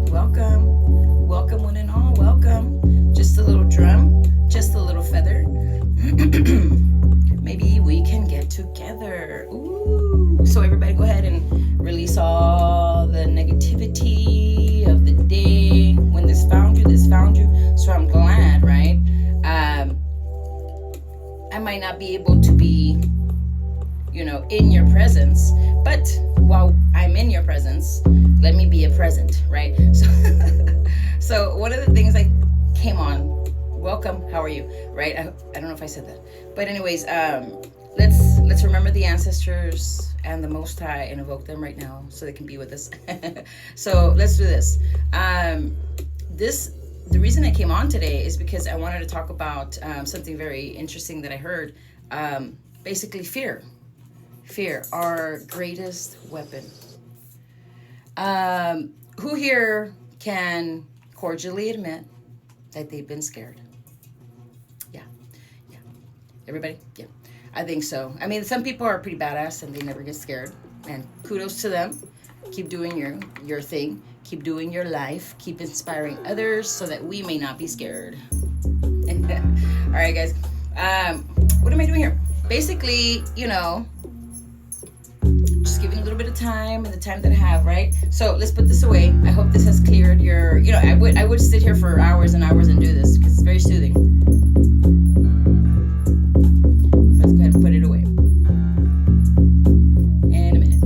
Welcome one and all, welcome. Just a little drum, just a little feather. Maybe we can get together. Ooh. So everybody go ahead and release all the negativity of the day. When this found you, this found you. So I'm glad, right? I might not be able to be, in your presence, but while I'm in your presence, let me be a present, right? So one of the things I came on, welcome, how are you, right? I don't know if I said that, but anyways, let's remember the ancestors and the Most High and evoke them right now so they can be with us. So let's do this. The reason I came on today is because I wanted to talk about something very interesting that I heard. Basically, fear. Fear, our greatest weapon. Who here can cordially admit that they've been scared? Yeah. Everybody? Yeah. I think so. I mean, some people are pretty badass and they never get scared. And kudos to them. Keep doing your thing. Keep doing your life. Keep inspiring others so that we may not be scared. All right, guys. What am I doing here? Basically, just giving a little bit of time and the time that I have, right? So let's put this away. I hope this has cleared your, I would sit here for hours and hours and do this because it's very soothing. Let's go ahead and put it away. In a minute.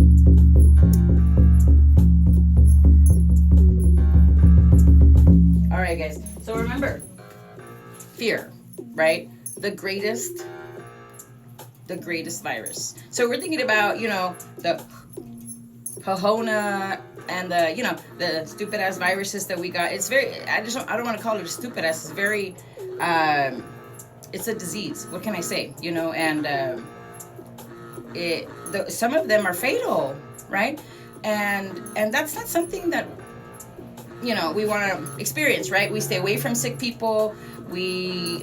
All right, guys. So remember, fear, right? The greatest virus. So we're thinking about, the Corona and the stupid ass viruses that we got. It's very, I don't want to call it a stupid ass. It's very, it's a disease. What can I say? And some of them are fatal, right? And that's not something that, we want to experience, right? We stay away from sick people. We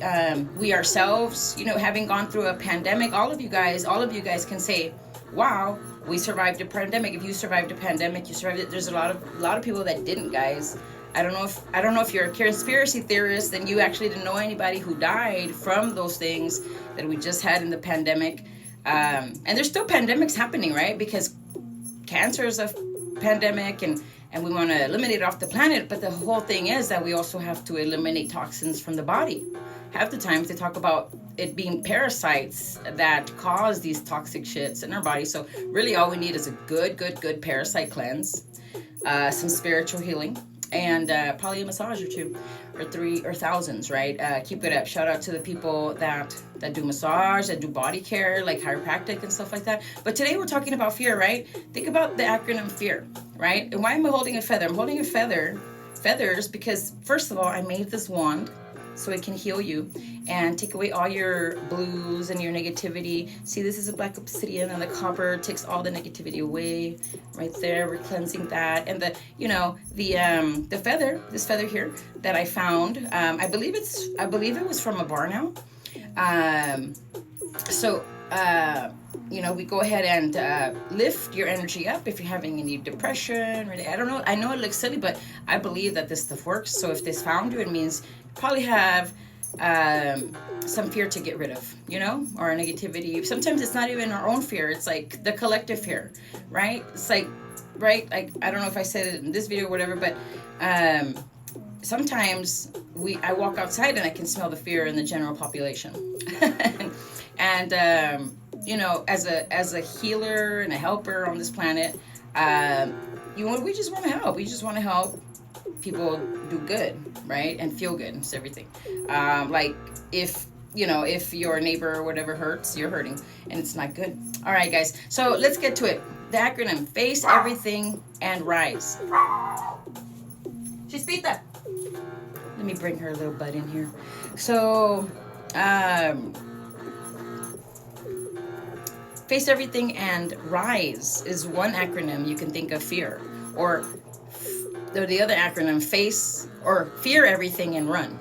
ourselves, having gone through a pandemic, all of you guys can say, wow, we survived a pandemic. If you survived a pandemic, you survived it. There's a lot of people that didn't, guys. I don't know if you're a conspiracy theorist and you actually didn't know anybody who died from those things that we just had in the pandemic. And there's still pandemics happening, right? Because cancer is a pandemic and we want to eliminate it off the planet. But the whole thing is that we also have to eliminate toxins from the body. Half the times they talk about it being parasites that cause these toxic shits in our body. So really all we need is a good parasite cleanse, some spiritual healing, and probably a massage or two or three or thousands, right? Keep it up. Shout out to the people that do massage, that do body care, like chiropractic and stuff like that. But today we're talking about fear, right? Think about the acronym FEAR, right? And why am I holding a feather? I'm holding feathers because first of all, I made this wand so it can heal you and take away all your blues and your negativity. See, this is a black obsidian and the copper takes all the negativity away right there. We're cleansing that. And the feather, this feather here that I found, I believe it was from a barn owl. We go ahead and lift your energy up if you're having any depression. I don't know. I know it looks silly, but I believe that this stuff works. So if this found you, it means you probably have some fear to get rid of, or negativity. Sometimes it's not even our own fear. It's like the collective fear, right? It's like, right? Like, I don't know if I said it in this video or whatever, but sometimes I walk outside and I can smell the fear in the general population. And as a healer and a helper on this planet, we just want to help. We just want to help people do good, right? And feel good and everything. Like if your neighbor or whatever hurts, you're hurting and it's not good. All right, guys. So let's get to it. The acronym: face everything and rise. Chispita. Let me bring her little butt in here. So, face everything and rise is one acronym you can think of fear. Or the other acronym, fear everything and run.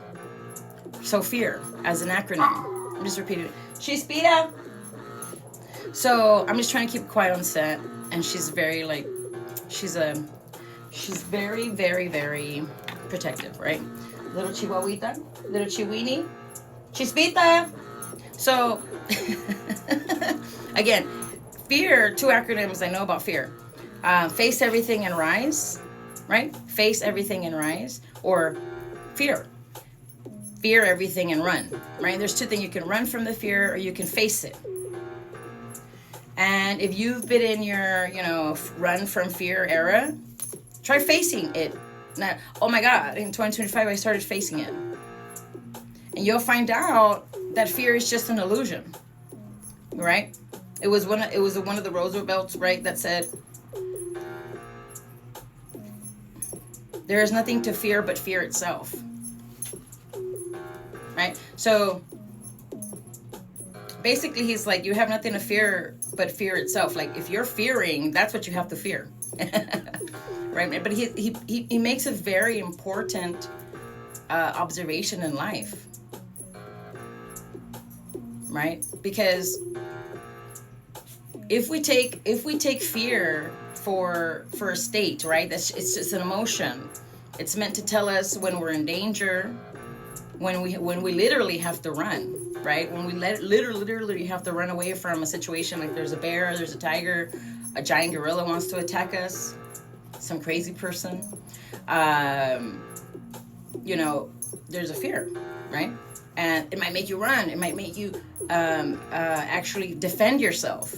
So fear as an acronym. I'm just repeating it. Chispita. So I'm just trying to keep quiet on set, and she's very like, she's very, very, very protective, right? Little chihuahuita, little chihuini, chispita. So again, fear. Two acronyms I know about fear: face everything and rise, right? Face everything and rise, or fear. Fear everything and run, right? There's two things. You can run from the fear, or you can face it. And if you've been in your, run from fear era, try facing it. Now, oh my God, in 2025, I started facing it. And you'll find out that fear is just an illusion, right? It was one of the Roosevelts, right, that said, there is nothing to fear but fear itself. Right? So basically he's like, you have nothing to fear but fear itself. Like, if you're fearing, that's what you have to fear. Right? But he makes a very important observation in life. Right? Because if we take fear for a state, right? It's just an emotion. It's meant to tell us when we're in danger, when we literally have to run, right? When we literally have to run away from a situation, like there's a bear, there's a tiger, a giant gorilla wants to attack us, some crazy person. There's a fear, right? And it might make you run. It might make you actually defend yourself.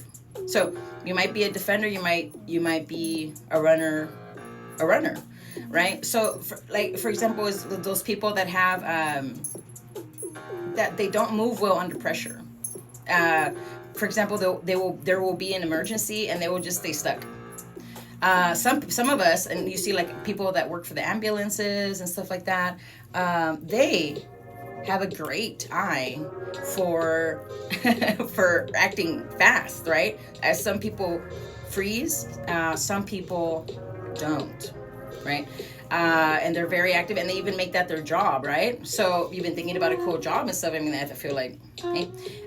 So you might be a defender. You might be a runner. Right? So, for example, is those people that have that they don't move well under pressure. For example, there will be an emergency and they will just stay stuck. Some of us, and you see like people that work for the ambulances and stuff like that, they have a great eye for for acting fast, right? As some people freeze, some people don't. Right? And they're very active, and they even make that their job, right? So you've been thinking about a cool job and stuff. I mean, I feel like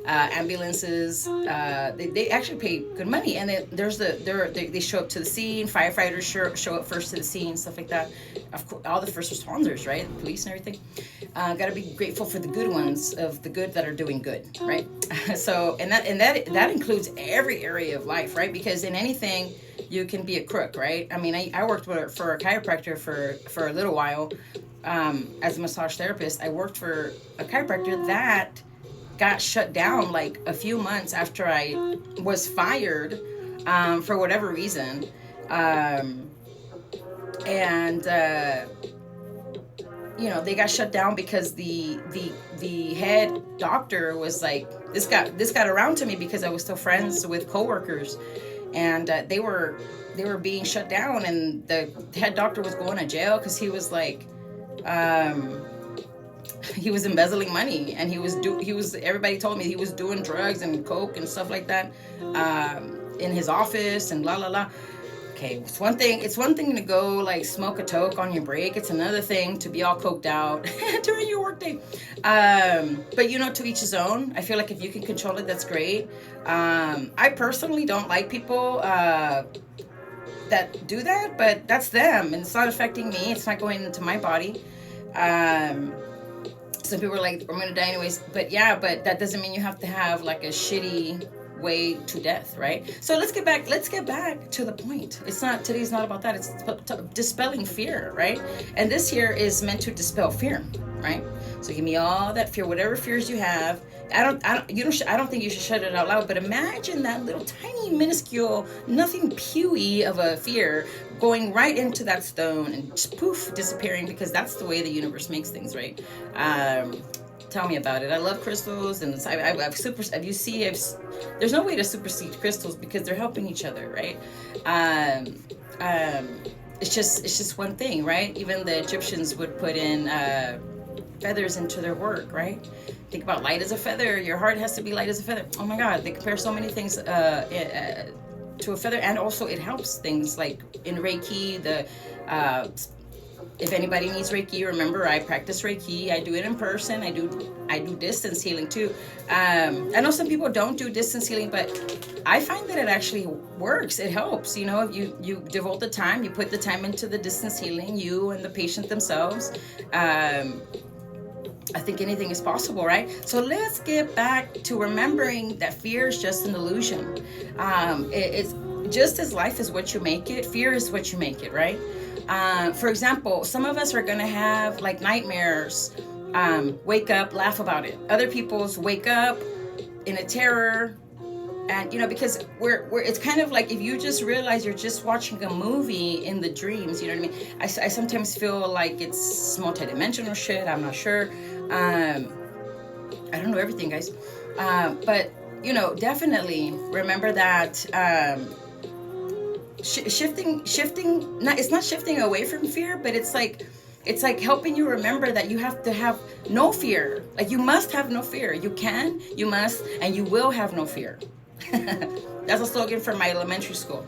ambulances, they actually pay good money, and they show up to the scene. Firefighters show up first to the scene, stuff like that. Of course, all the first responders, right? The police and everything. Got to be grateful for the good ones of the good that are doing good, right? So and that includes every area of life, right? Because in anything, you can be a crook, right? I mean, I worked for a chiropractor for a little while as a massage therapist. I worked for a chiropractor that got shut down like a few months after I was fired for whatever reason. They got shut down because the head doctor was like, this got around to me because I was still friends with coworkers. And they were being shut down, and the head doctor was going to jail because he was like, he was embezzling money, and everybody told me he was doing drugs and coke and stuff like that in his office and la la la. Okay, it's one thing to go like smoke a toke on your break. It's another thing to be all coked out during your workday. But to each his own. I feel like if you can control it, that's great. I personally don't like people that do that, but that's them, and it's not affecting me. It's not going into my body. Some people are like, I'm gonna die anyways. But that doesn't mean you have to have like a shitty way to death, right? So let's get back to the point. Today's not about that. It's dispelling fear, right? And this here is meant to dispel fear, right? So give me all that fear, whatever fears you have. I don't think you should shut it out loud, but imagine that little tiny minuscule, nothing pewy of a fear going right into that stone and just poof, disappearing, because that's the way the universe makes things, right? Tell me about it. I love crystals, and there's no way to supersede crystals because they're helping each other, right? It's just one thing, right? Even the Egyptians would put in feathers into their work, right? Think about light as a feather. Your heart has to be light as a feather. Oh my God, they compare so many things to a feather, and also it helps things like in Reiki, if anybody needs Reiki, remember I practice Reiki. I do it in person. I do distance healing too. I know some people don't do distance healing, but I find that it actually works. It helps. You know, if you devote the time, you put the time into the distance healing, you and the patient themselves. I think anything is possible, right? So let's get back to remembering that fear is just an illusion. It's just as life is what you make it, fear is what you make it, right? For example, some of us are going to have like nightmares, wake up, laugh about it. Other people's wake up in a terror. And, you know, because we're it's kind of like if you just realize you're just watching a movie in the dreams, you know what I mean? I sometimes feel like it's multidimensional shit. I'm not sure. I don't know everything, guys. But, you know, definitely remember that shifting, it's not shifting away from fear, but it's like helping you remember that you have to have no fear. Like you must have no fear. You can, you must, and you will have no fear. That's a slogan from my elementary school.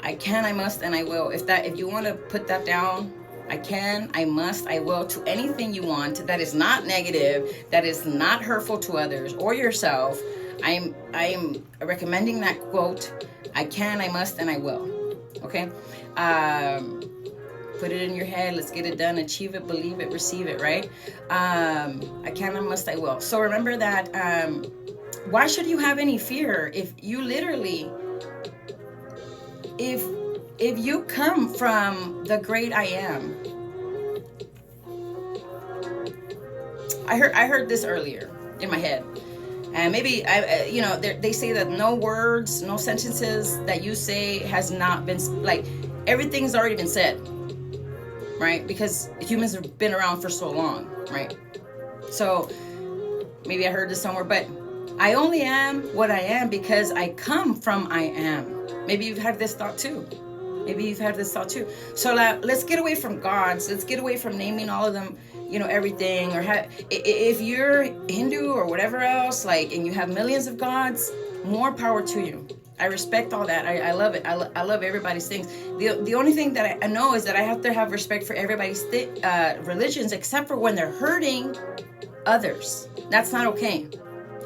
I can, I must, and I will. If you want to put that down, I can, I must, I will, to anything you want that is not negative, that is not hurtful to others or yourself. I am recommending that quote. I can, I must, and I will. Okay? Put it in your head. Let's get it done. Achieve it, believe it, receive it, right? I can, I must, I will. So remember that why should you have any fear if you literally, if you come from the great I am? I heard this earlier in my head, and maybe they say that no words, no sentences that you say has not been, like, everything's already been said, right? Because humans have been around for so long, right? So maybe I heard this somewhere, but I only am what I am because I come from I am. Maybe you've had this thought too. So let's get away from gods. Let's get away from naming all of them, you know, everything. Or if you're Hindu or whatever else, like, and you have millions of gods, more power to you. I respect all that. I love it. I love everybody's things. The only thing that I know is that I have to have respect for everybody's religions, except for when they're hurting others. That's not okay.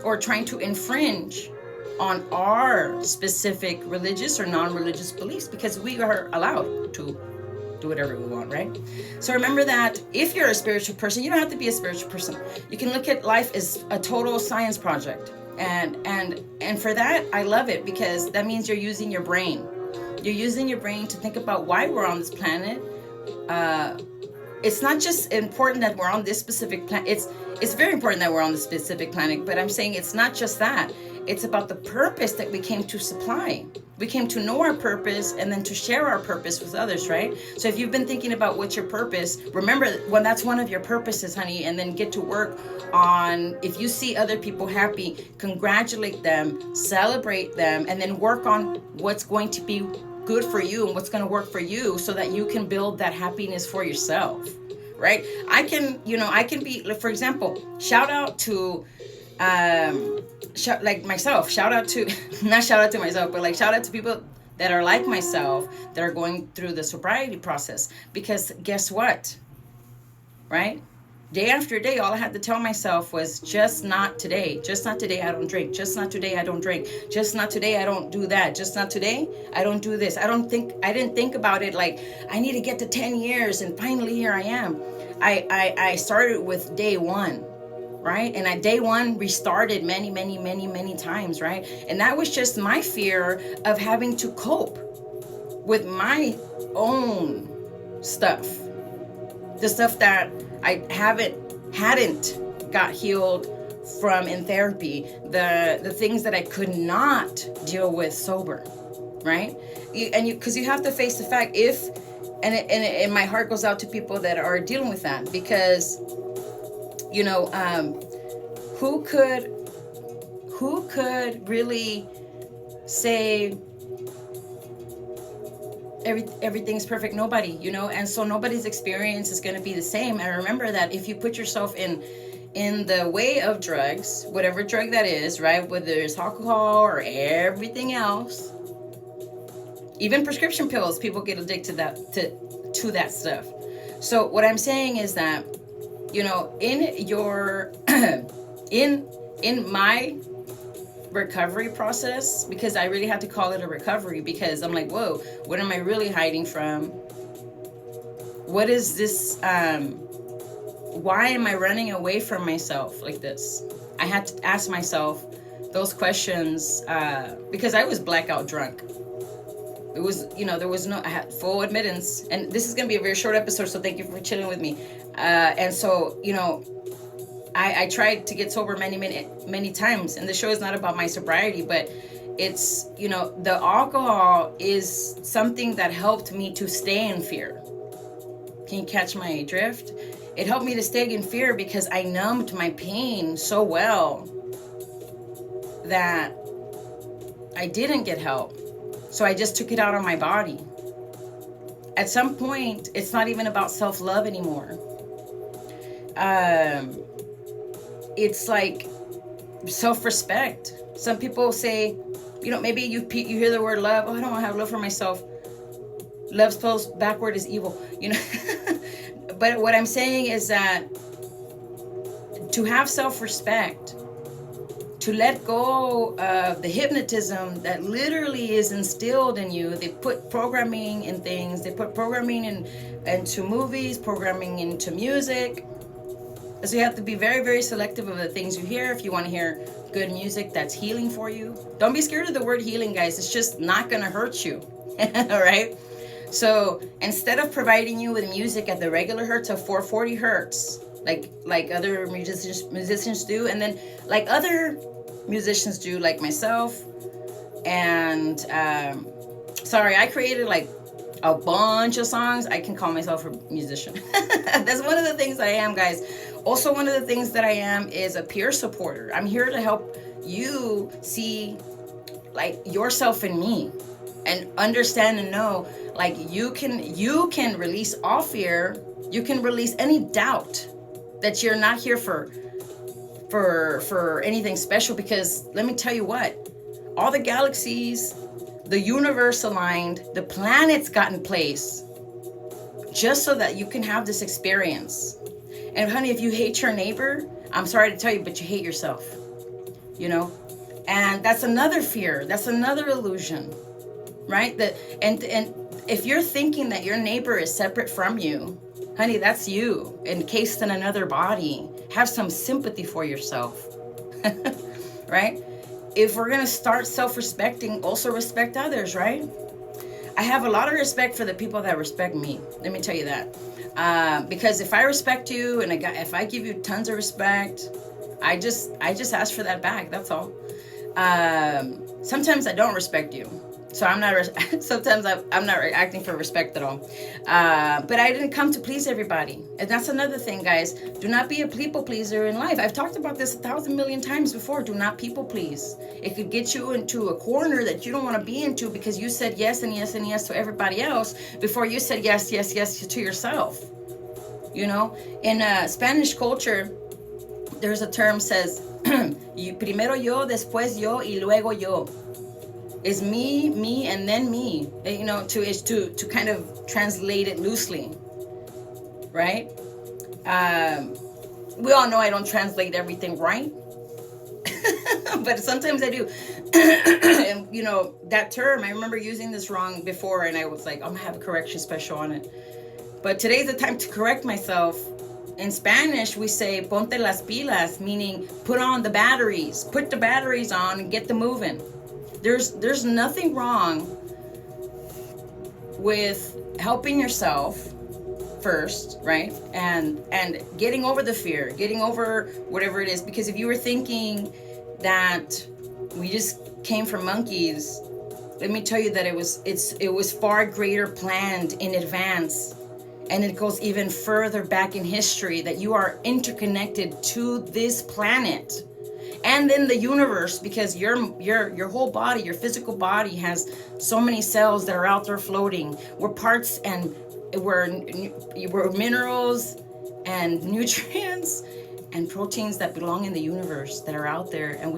Or trying to infringe on our specific religious or non-religious beliefs, because we are allowed to do whatever we want, right? So remember that if you're a spiritual person, you don't have to be a spiritual person. You can look at life as a total science project. And for that, I love it, because that means you're using your brain. You're using your brain to think about why we're on this planet. It's not just important that we're on this specific planet. It's very important that we're on this specific planet, but I'm saying it's not just that. It's about the purpose that we came to supply. We came to know our purpose and then to share our purpose with others, right? So if you've been thinking about what's your purpose, remember when that's one of your purposes, honey, and then get to work on, if you see other people happy, congratulate them, celebrate them, and then work on what's going to be good for you and what's going to work for you so that you can build that happiness for yourself, right? I can be, for example, shout out to like myself, shout out to people that are like myself, that are going through the sobriety process. Because guess what, right? Day after day, all I had to tell myself was, just not today. Just not today, I don't drink. Just not today, I don't drink. Just not today, I don't do that. Just not today, I don't do this. I didn't think about it like, I need to get to 10 years and finally here I am. I started with day one, right? And at day one, restarted many, many, many, many times, right? And that was just my fear of having to cope with my own stuff. The stuff that I hadn't got healed from in therapy, the things that I could not deal with sober, right? Because you have to face the fact, and my heart goes out to people that are dealing with that, because who could really say everything's perfect? Nobody, and so nobody's experience is going to be the same. And remember that if you put yourself in the way of drugs, whatever drug that is, right, whether it's alcohol or everything else, even prescription pills, people get addicted to that stuff. So what I'm saying is that, in your in my recovery process, because I really had to call it a recovery, because I'm like, whoa, what am I really hiding from? What is this? Why am I running away from myself like this? I had to ask myself those questions because I was blackout drunk. It was, there was no, I had full admittance, and this is going to be a very short episode, so thank you for chilling with me. And so, I tried to get sober many times, and the show is not about my sobriety, but it's, the alcohol is something that helped me to stay in fear. Can you catch my drift? It helped me to stay in fear because I numbed my pain so well that I didn't get help. So I just took it out on my body. At some point, it's not even about self-love anymore. It's like self-respect. Some people say, maybe you hear the word love. Oh, I don't have love for myself. Love spelled backward is evil, But what I'm saying is that to have self-respect, to let go of the hypnotism that literally is instilled in you. They put programming in things. They put programming into movies, programming into music. So you have to be very, very selective of the things you hear. If you want to hear good music that's healing for you, don't be scared of the word healing, guys. It's just not going to hurt you. All right? So instead of providing you with music at the regular hertz of 440 hertz, like other musicians do, and then like other musicians do, like myself, and I created like a bunch of songs. I can call myself a musician. That's one of the things that I am, guys. Also, one of the things that I am is a peer supporter. I'm here to help you see like yourself in me and understand and know like you can release all fear. You can release any doubt that you're not here for anything special, because let me tell you what, all the galaxies, the universe aligned, the planets got in place just so that you can have this experience. And honey, if you hate your neighbor, I'm sorry to tell you, but you hate yourself, and that's another fear. That's another illusion, right? And if you're thinking that your neighbor is separate from you, honey, that's you encased in another body. Have some sympathy for yourself, right? If we're going to start self-respecting, also respect others, right? I have a lot of respect for the people that respect me. Let me tell you that. Because if I respect you and if I give you tons of respect, I just ask for that back. That's all. Sometimes I don't respect you. So sometimes I'm not acting for respect at all. But I didn't come to please everybody. And that's another thing, guys. Do not be a people pleaser in life. I've talked about this 1,000 million times before. Do not people please. It could get you into a corner that you don't want to be into because you said yes and yes and yes to everybody else before you said yes, yes, yes to yourself. In Spanish culture, there's a term says, primero yo, después yo, y luego yo. Is me, and then me, to kind of translate it loosely, right? We all know I don't translate everything right, but sometimes I do. And, that term, I remember using this wrong before, and I was like, I'm gonna have a correction special on it. But today's the time to correct myself. In Spanish, we say, ponte las pilas, meaning put on the batteries. Put the batteries on and get them moving. There's nothing wrong with helping yourself first, right? And getting over the fear, getting over whatever it is. Because if you were thinking that we just came from monkeys, let me tell you that it was far greater planned in advance. And it goes even further back in history that you are interconnected to this planet. And in the universe, because your whole body, your physical body has so many cells that are out there floating. We're parts and we're minerals and nutrients and proteins that belong in the universe that are out there. And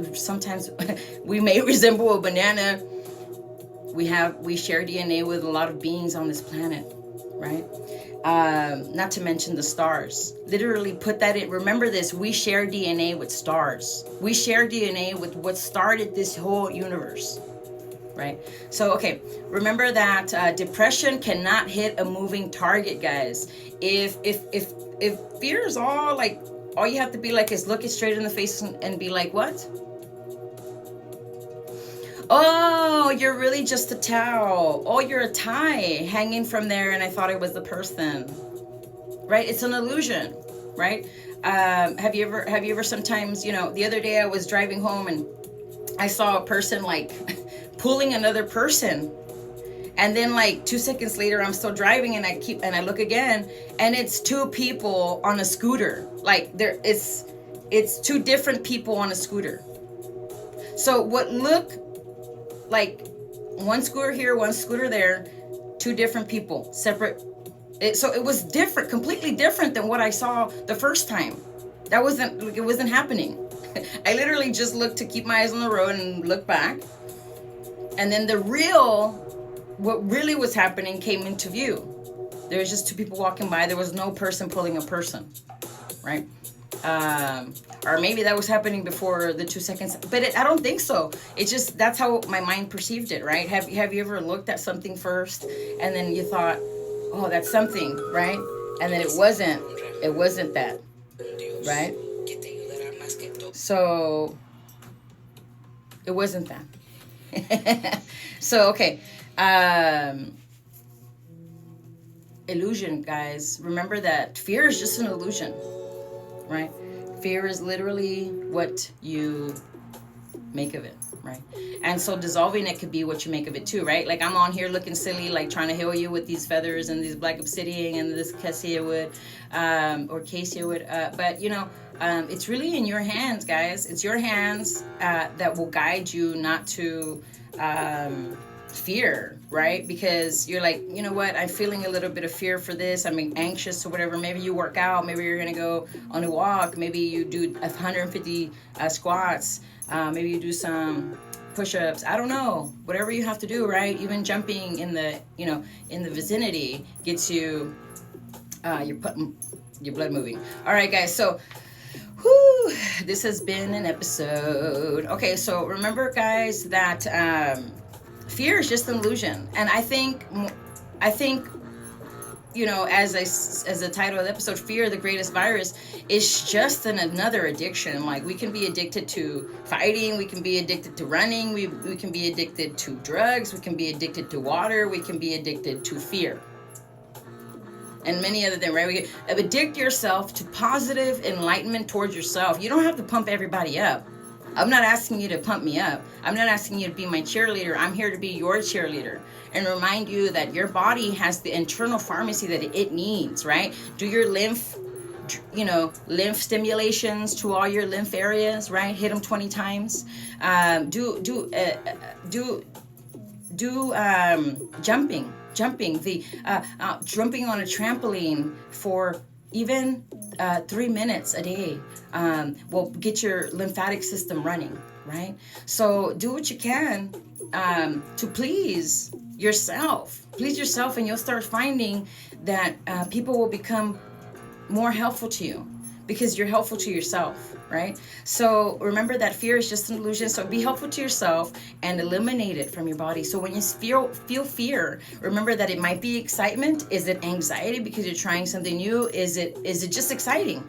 we may resemble a banana. We share DNA with a lot of beings on this planet. right? Not to mention the stars. Literally put that in. Remember this, we share DNA with stars. We share DNA with what started this whole universe, right? So, okay, remember that depression cannot hit a moving target, guys. If fear is all you have to be like is look it straight in the face and be like, what? Oh, you're really just a towel. Oh, you're a tie hanging from there, and I thought it was the person. Right? It's an illusion, right? Have you ever sometimes, the other day I was driving home and I saw a person like pulling another person, and then like 2 seconds later I'm still driving and I look again and it's two people on a scooter. Like it's two different people on a scooter. So what look like one scooter here, one scooter there, two different people, separate. So it was different, completely different than what I saw the first time. It wasn't happening. I literally just looked to keep my eyes on the road and look back. And then what really was happening came into view. There was just two people walking by. There was no person pulling a person, right? Or maybe that was happening before the 2 seconds, but I don't think so. It's just, that's how my mind perceived it, right? Have you ever looked at something first and then you thought, oh, that's something, right? And then it wasn't that, right? So it wasn't that. So, okay. Illusion, guys. Remember that fear is just an illusion, right? Fear is literally what you make of it, right? And so dissolving it could be what you make of it too, right? Like I'm on here looking silly, like trying to heal you with these feathers and these black obsidian and this cassia wood, or cassia wood. But it's really in your hands, guys. It's your hands that will guide you not to fear, right? Because you're like, you know what, I'm feeling a little bit of fear for this, I'm anxious or whatever. Maybe you work out, maybe you're gonna go on a walk, maybe you do 150 squats, maybe you do some push-ups, I don't know, whatever you have to do, right? Even jumping in the vicinity gets you your blood moving. All right, guys, so this has been an episode. Okay, so remember, guys, that fear is just an illusion. And I think as the title of the episode, fear, the greatest virus, is just another addiction. Like we can be addicted to fighting, we can be addicted to running, we can be addicted to drugs, we can be addicted to water, we can be addicted to fear. And many other things, right? Addict yourself to positive enlightenment towards yourself. You don't have to pump everybody up. I'm not asking you to pump me up. I'm not asking you to be my cheerleader. I'm here to be your cheerleader and remind you that your body has the internal pharmacy that it needs, right? Do your lymph stimulations to all your lymph areas, right? Hit them 20 times. Do jumping, jumping on a trampoline for even 3 minutes a day will get your lymphatic system running, right? So do what you can to please yourself, and you'll start finding that people will become more helpful to you because you're helpful to yourself, right? So remember that fear is just an illusion. So be helpful to yourself and eliminate it from your body. So when you feel fear, remember that it might be excitement. Is it anxiety because you're trying something new? Is it just exciting,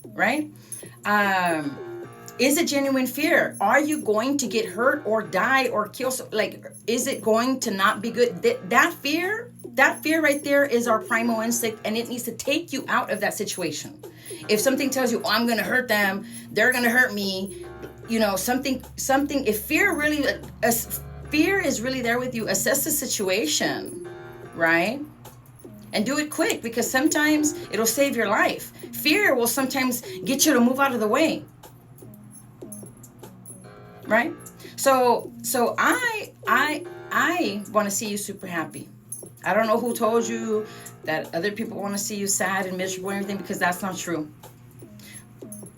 right? Is it genuine fear? Are you going to get hurt or die or kill? Is it going to not be good? That fear right there is our primal instinct, and it needs to take you out of that situation. If something tells you, oh, I'm going to hurt them, they're going to hurt me, something, if fear is really there with you, assess the situation, right? And do it quick, because sometimes it'll save your life. Fear will sometimes get you to move out of the way. Right? So I want to see you super happy. I don't know who told you that other people want to see you sad and miserable and everything, because that's not true.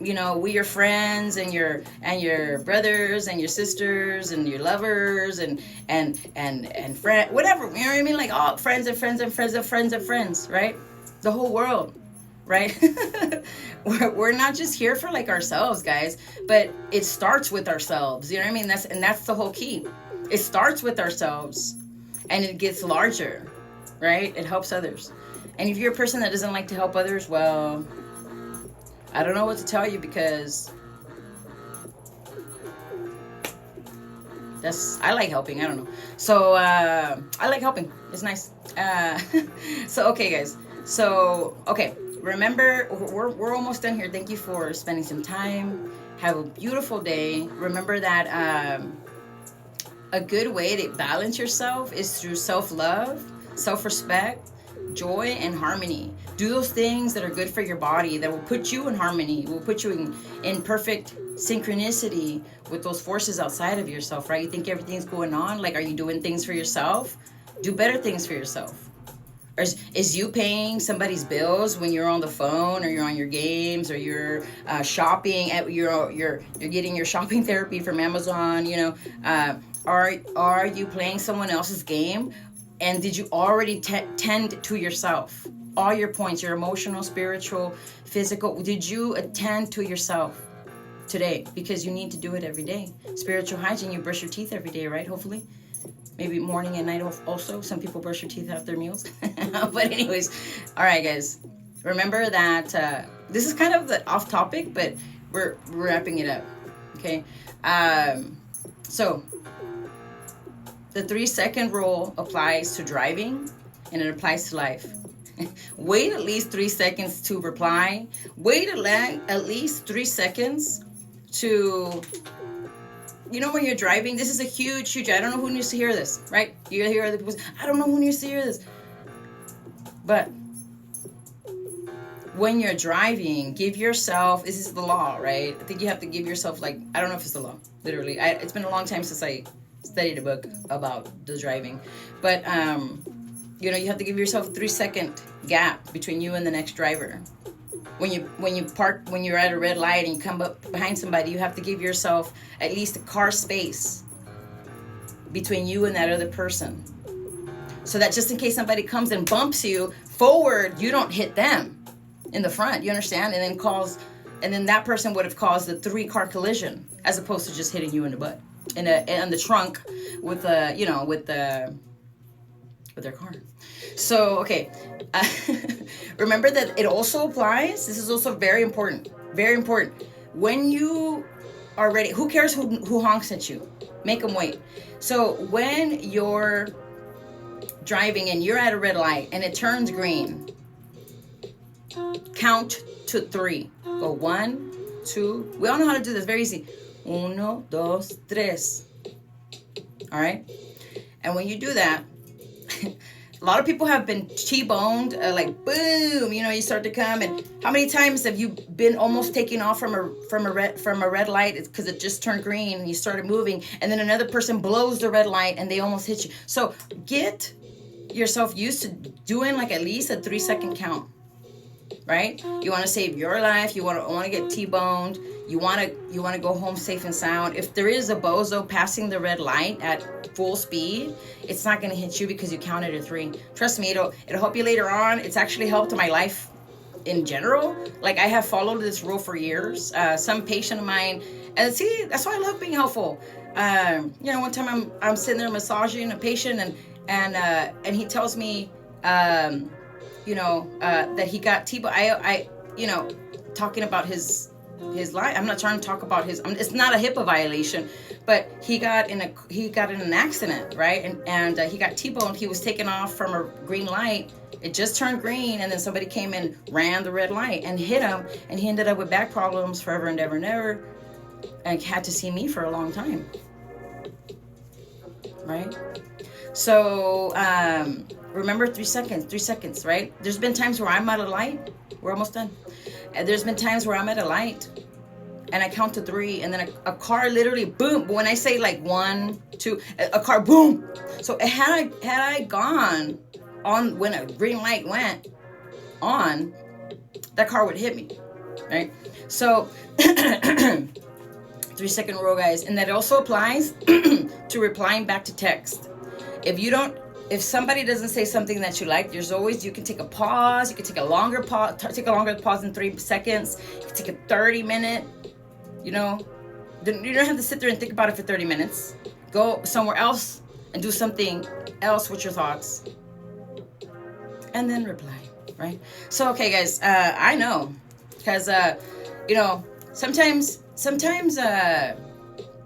we your friends and your brothers and your sisters and your lovers and friend, whatever, you know what I mean, like all friends and friends and friends and friends and friends, right? The whole world, right? we're not just here for like ourselves, guys, but it starts with ourselves, you know what I mean? That's the whole key. It starts with ourselves and it gets larger, right? It helps others. And if you're a person that doesn't like to help others, well, I don't know what to tell you, because I like helping. I don't know. So I like helping. It's nice. So okay, guys. So okay, remember, we're almost done here. Thank you for spending some time. Have a beautiful day. Remember that a good way to balance yourself is through self-love, self-respect, joy, and harmony. Do those things that are good for your body, that will put you in harmony, will put you in perfect synchronicity with those forces outside of yourself, right? You think everything's going on, like, are you doing things for yourself? Do better things for yourself. Or is you paying somebody's bills when you're on the phone, or you're on your games, or you're shopping at you're getting your shopping therapy from Amazon, are you playing someone else's game? And did you already tend to yourself? All your points, your emotional, spiritual, physical, did you attend to yourself today? Because you need to do it every day. Spiritual hygiene, you brush your teeth every day, right? Hopefully. Maybe morning and night also. Some people brush their teeth after meals. But anyways, all right, guys. Remember that this is kind of the off topic, but we're wrapping it up. Okay? So the 3-second rule applies to driving, and it applies to life. Wait at least 3 seconds to reply. Wait at least 3 seconds to, when you're driving, this is a huge, I don't know who needs to hear this, right? You hear other people say, I don't know who needs to hear this. But when you're driving, give yourself, this is the law, right? I think you have to give yourself, like, I don't know if it's the law, literally. It's been a long time since I studied a book about the driving, but you have to give yourself a 3-second gap between you and the next driver. When you park, when you're at a red light and you come up behind somebody, you have to give yourself at least a car space between you and that other person, so that just in case somebody comes and bumps you forward, you don't hit them in the front, you understand? And then that person would have caused a 3-car collision, as opposed to just hitting you in the butt. In the trunk with their car. So okay, remember that it also applies. This is also very important. When you are ready, who cares who honks at you? Make them wait. So when you're driving and you're at a red light and it turns green, count to 3. Go 1, 2. We all know how to do this. Very easy. 1, 2, 3. All right? And when you do that, a lot of people have been T-boned, like boom, you start to come. And how many times have you been almost taking off from a red light because it just turned green and you started moving, and then another person blows the red light and they almost hit you? So get yourself used to doing like at least a 3-second count. Right? You want to save your life. You want to get T-boned. You want to go home safe and sound. If there is a bozo passing the red light at full speed, it's not going to hit you because you counted to 3. Trust me, it'll help you later on. It's actually helped my life in general. Like, I have followed this rule for years. Some patient of mine, and see, that's why I love being helpful. One time I'm sitting there massaging a patient, and he tells me, that he got T-boned. I talking about his life. I'm not trying to talk about his. It's not a HIPAA violation, but he got in an accident, right? And he got T-boned. He was taken off from a green light. It just turned green, and then somebody came and ran the red light and hit him, and he ended up with back problems forever and ever and ever, and had to see me for a long time, right? So remember 3 seconds, right? There's been times where I'm at a light. We're almost done. And there's been times where I'm at a light and I count to 3, and then a car literally boom. But when I say like 1, 2, a car boom. So had I gone on when a green light went on, that car would hit me. right? So 3-second rule, guys, and that also applies to replying back to text. If somebody doesn't say something that you like, you can take a pause. You can take a longer pause. Take a longer pause than 3 seconds. You can take a 30-minute. You don't have to sit there and think about it for 30 minutes. Go somewhere else and do something else with your thoughts, and then reply. Right? So, okay, guys, I know, because sometimes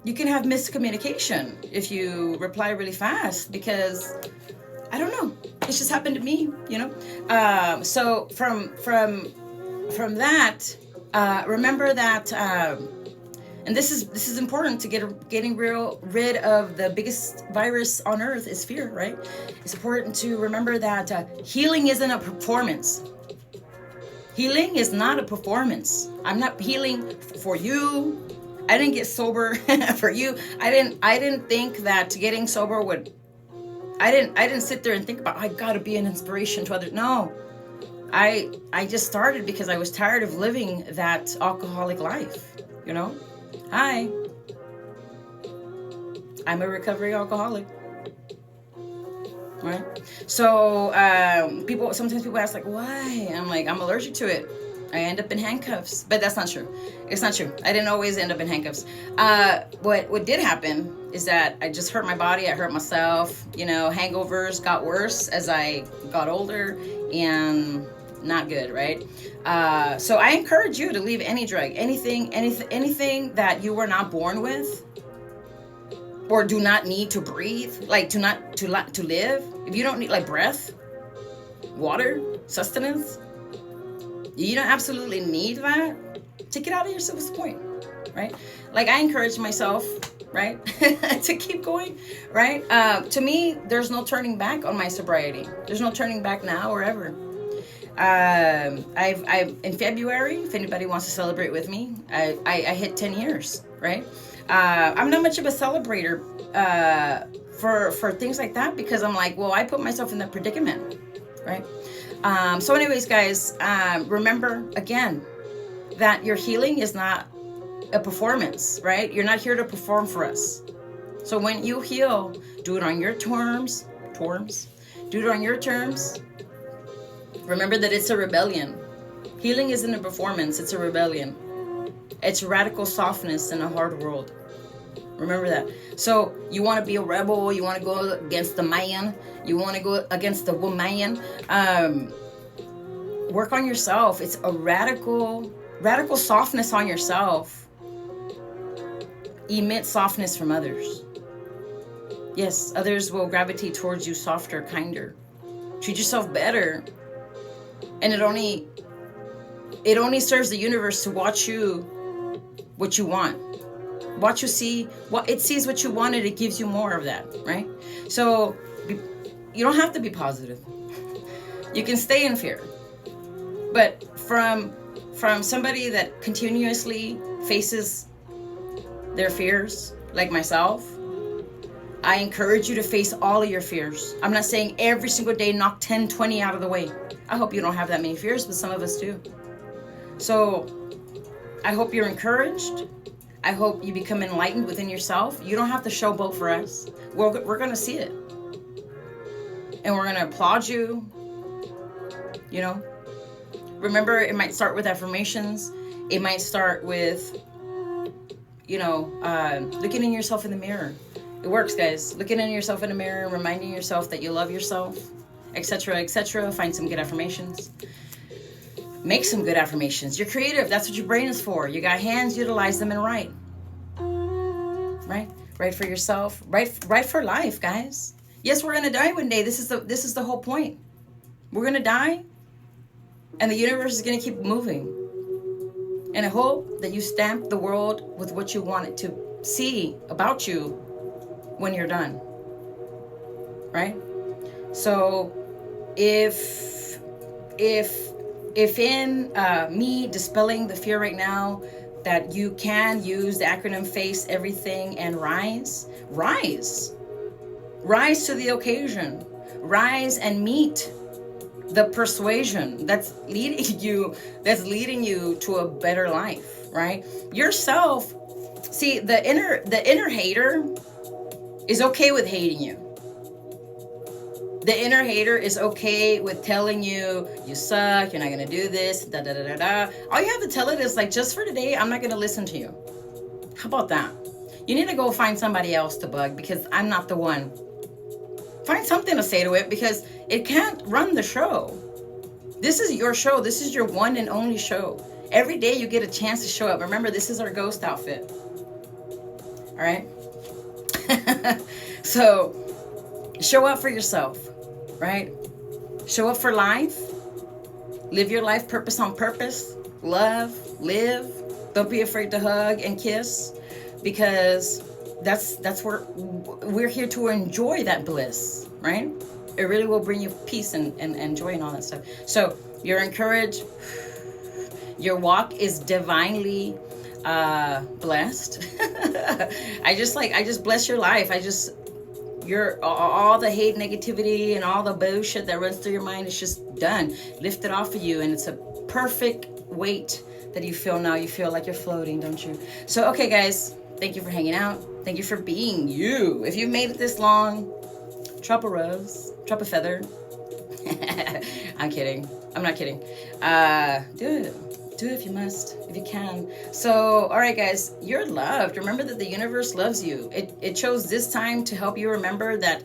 you can have miscommunication if you reply really fast, because I don't know, it's just happened to me, so from that, remember that, and this is important to getting rid of the biggest virus on earth is fear, right? It's important to remember that healing isn't a performance. Healing is not a performance. I'm not healing for you. I didn't get sober for you. I didn't think that getting sober would. I didn't sit there and think about, I gotta be an inspiration to others. No, I just started because I was tired of living that alcoholic life. Hi, I'm a recovering alcoholic. Right? So sometimes people ask, like, why? I'm like, I'm allergic to it. I end up in handcuffs. But that's not true. It's not true. I didn't always end up in handcuffs. What did happen is that I just hurt my body. I hurt myself. Hangovers got worse as I got older, and not good, right? So I encourage you to leave any drug, anything that you were not born with, or do not need to breathe, like to live. If you don't need, like, breath, water, sustenance, you don't absolutely need that, take it out of yourself. What's the point, right? Like, I encourage myself, right, to keep going, right? To me, there's no turning back on my sobriety. There's no turning back now or ever. I've in February, if anybody wants to celebrate with me, I hit 10 years, right? I'm not much of a celebrator for things like that, because I'm like, well, I put myself in that predicament, right? So anyways, guys, remember again that your healing is not a performance, right? You're not here to perform for us. So when you heal, do it on your terms. Do it on your terms. Remember that it's a rebellion. Healing isn't a performance, it's a rebellion. It's radical softness in a hard world. Remember that. So you want to be a rebel, you want to go against the man, you want to go against the woman. Work on yourself. It's a radical softness on yourself. Emit softness from others. Yes, others will gravitate towards you softer, kinder. Treat yourself better. And it only serves the universe to watch you what you want. Watch you see what it sees what you wanted, it gives you more of that, right? So you don't have to be positive. You can stay in fear. But from somebody that continuously faces their fears, like myself, I encourage you to face all of your fears. I'm not saying every single day knock 10, 20 out of the way. I hope you don't have that many fears, but some of us do. So I hope you're encouraged. I hope you become enlightened within yourself. You don't have to showboat for us. We're going to see it. And we're going to applaud you. Remember, it might start with affirmations. It might start with, looking in yourself in the mirror. It works, guys. Looking in yourself in the mirror, reminding yourself that you love yourself, etc., etc. Find some good affirmations. Make some good affirmations. You're creative. That's what your brain is for. You got hands, utilize them and write. Right? Write for yourself. Write for life, guys. Yes, we're gonna die one day. This is the whole point. We're gonna die, and the universe is gonna keep moving. And I hope that you stamp the world with what you want it to see about you when you're done. Right? So if in me dispelling the fear right now, that you can use the acronym FACE everything and rise to the occasion, rise and meet the persuasion that's leading you to a better life, right? Yourself. See, the inner hater is okay with hating you. The inner hater is okay with telling you, you suck, you're not going to do this, da da da da da. All you have to tell it is like, just for today, I'm not going to listen to you. How about that? You need to go find somebody else to bug, because I'm not the one. Find something to say to it, because it can't run the show. This is your show. This is your one and only show. Every day you get a chance to show up. Remember, this is our ghost outfit. All right? So, show up for yourself, right? Show up for life. Live your life purpose on purpose. Love, live. Don't be afraid to hug and kiss, because that's where we're here to enjoy that bliss, right? It really will bring you peace and joy and all that stuff. So you're encouraged. Your walk is divinely blessed. I just bless your life. You're all the hate, negativity, and all the bullshit that runs through your mind is just done. Lift it off of you, and it's a perfect weight that you feel now. You feel like you're floating, don't you? So, okay, guys, thank you for hanging out. Thank you for being you. If you've made it this long, drop a rose, drop a feather. I'm kidding. I'm not kidding. Do it. Do it if you must, if you can. So, all right, guys, you're loved. Remember that the universe loves you. It chose this time to help you remember that,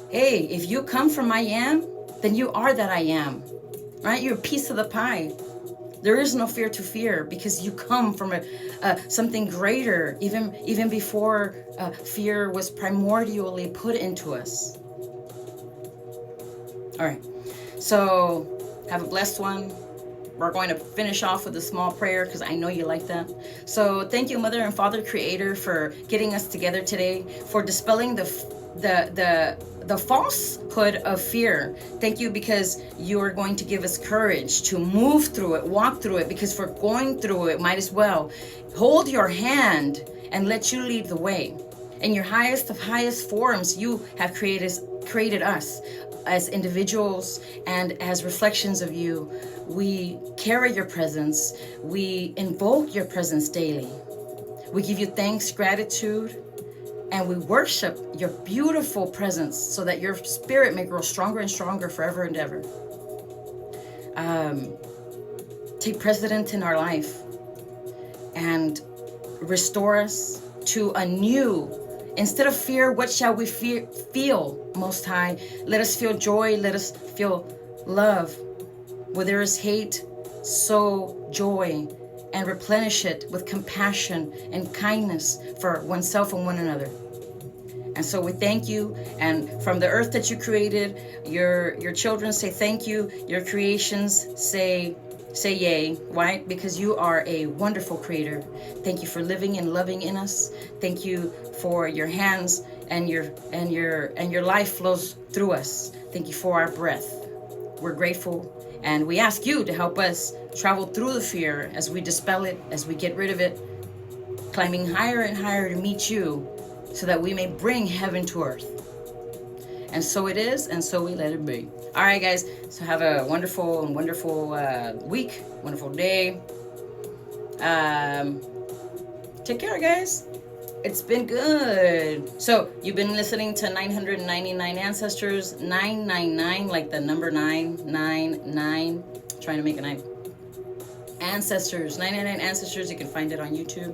hey, if you come from I am, then you are that I am, right? You're a piece of the pie. There is no fear to fear, because you come from something greater, even before fear was primordially put into us. All right. So have a blessed one. We're going to finish off with a small prayer, because I know you like that. So thank you, Mother and Father Creator, for getting us together today, for dispelling the falsehood of fear. Thank you, because you are going to give us courage to move through it, walk through it, because if we're going through it, might as well hold your hand and let you lead the way. In your highest of highest forms, you have created us as individuals and as reflections of you. We carry your presence. We invoke your presence daily. We give you thanks, gratitude, and we worship your beautiful presence, so that your spirit may grow stronger and stronger forever and ever. Take precedence in our life and restore us to a new. Instead of fear, what shall we feel, Most High? Let us feel joy. Let us feel love. Where there is hate, sow joy, and replenish it with compassion and kindness for oneself and one another. And so we thank you. And from the earth that you created, your children say thank you. Your creations say yay. Why? Because you are a wonderful creator. Thank you for living and loving in us. Thank you for your hands, and your life flows through us. Thank you for our breath. We're grateful, and we ask you to help us travel through the fear as we dispel it, as we get rid of it, climbing higher and higher to meet you, so that we may bring heaven to earth. And so it is, and so we let it be. All right, guys. So have a wonderful week, wonderful day. Take care, guys. It's been good. So you've been listening to 999 Ancestors, 999, like the number 999. Trying to make a 9. Ancestors, 999 Ancestors. You can find it on YouTube.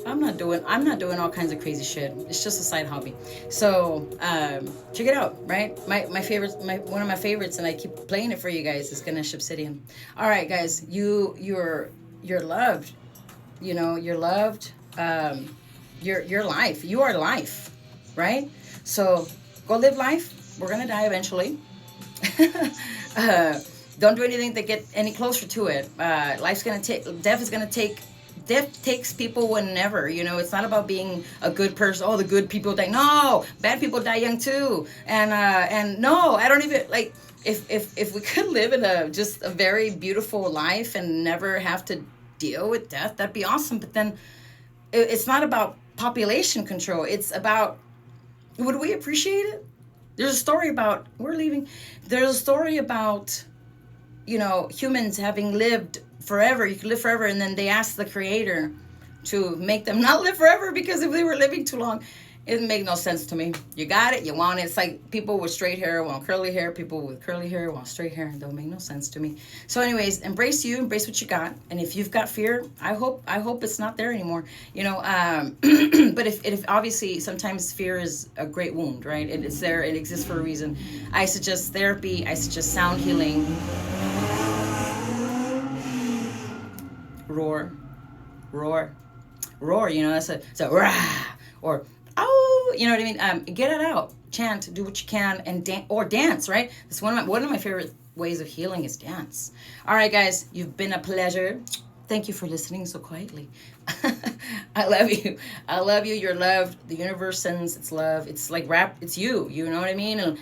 I'm not doing all kinds of crazy shit. It's just a side hobby. So check it out, right? My favorite, one of my favorites, and I keep playing it for you guys, is Ganesh Obsidian. All right, guys, you're loved. You know, you're loved. Your life. You are life, right? So go live life. We're gonna die eventually. Don't do anything to get any closer to it. Death takes people whenever, you know. It's not about being a good person. Oh, the good people die. No, bad people die young too. And no, I don't even like. If we could live in a very beautiful life and never have to deal with death, that'd be awesome. But then it's not about population control. It's about, would we appreciate it? There's a story about, we're leaving. There's a story about, humans having lived forever. You can live forever. And then they asked the creator to make them not live forever because if they were living too long, it made no sense to me. You got it, you want it. It's like people with straight hair want curly hair. People with curly hair want straight hair. It don't make no sense to me. So, anyways, embrace you, embrace what you got. And if you've got fear, I hope it's not there anymore. But if obviously sometimes fear is a great wound, right? And it's there. It exists for a reason. I suggest therapy. I suggest sound healing. Roar, roar, roar. It's a rah or oh, you know what I mean? Get it out, chant, do what you can, and dance, right? That's one of my favorite ways of healing is dance. All right, guys, you've been a pleasure. Thank you for listening so quietly. I love you. I love you. You're loved. The universe sends its love. It's like rap. It's you. You know what I mean? And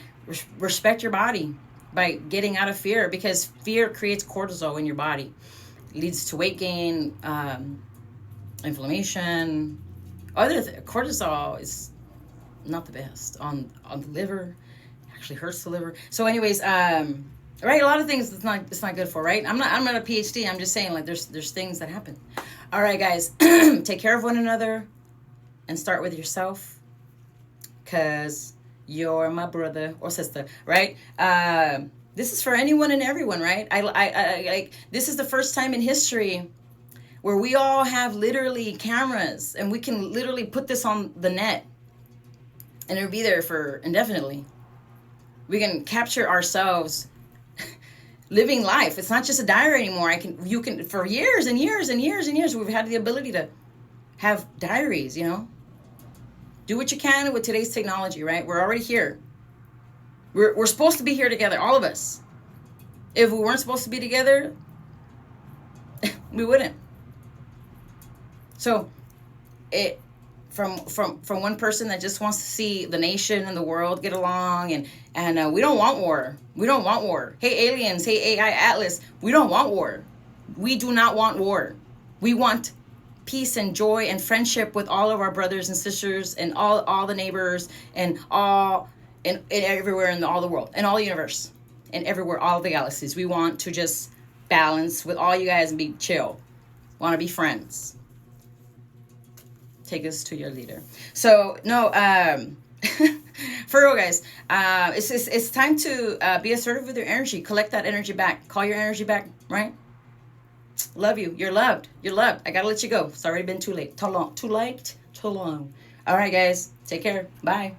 respect your body by getting out of fear, because fear creates cortisol in your body. It leads to weight gain, inflammation. Cortisol is not the best on the liver. It actually hurts the liver. So, anyways, right, a lot of things it's not good for, right? I'm not a PhD. I'm just saying, like, there's things that happen. All right, guys, take care of one another and start with yourself, because you're my brother or sister, right? This is for anyone and everyone, right? I this is the first time in history where we all have literally cameras and we can literally put this on the net and it'll be there for indefinitely. We can capture ourselves living life. It's not just a diary anymore. You can for years and years and years and years, we've had the ability to have diaries, Do what you can with today's technology, right? We're already here. We're supposed to be here together, all of us. If we weren't supposed to be together, we wouldn't. So, from one person that just wants to see the nation and the world get along, and we don't want war. We don't want war. Hey aliens, hey AI Atlas, we don't want war. We do not want war. We want peace and joy and friendship with all of our brothers and sisters and all the neighbors and everywhere in all the world and all the universe and everywhere, all the galaxies. We want to just balance with all you guys and be chill. Want to be friends. Take us to your leader. So no, for real, guys, it's time to be assertive with your energy. Collect that energy back. Call your energy back, right? Love you. You're loved. You're loved. I gotta let you go. It's already been too late. Too long. All right, guys. Take care. Bye.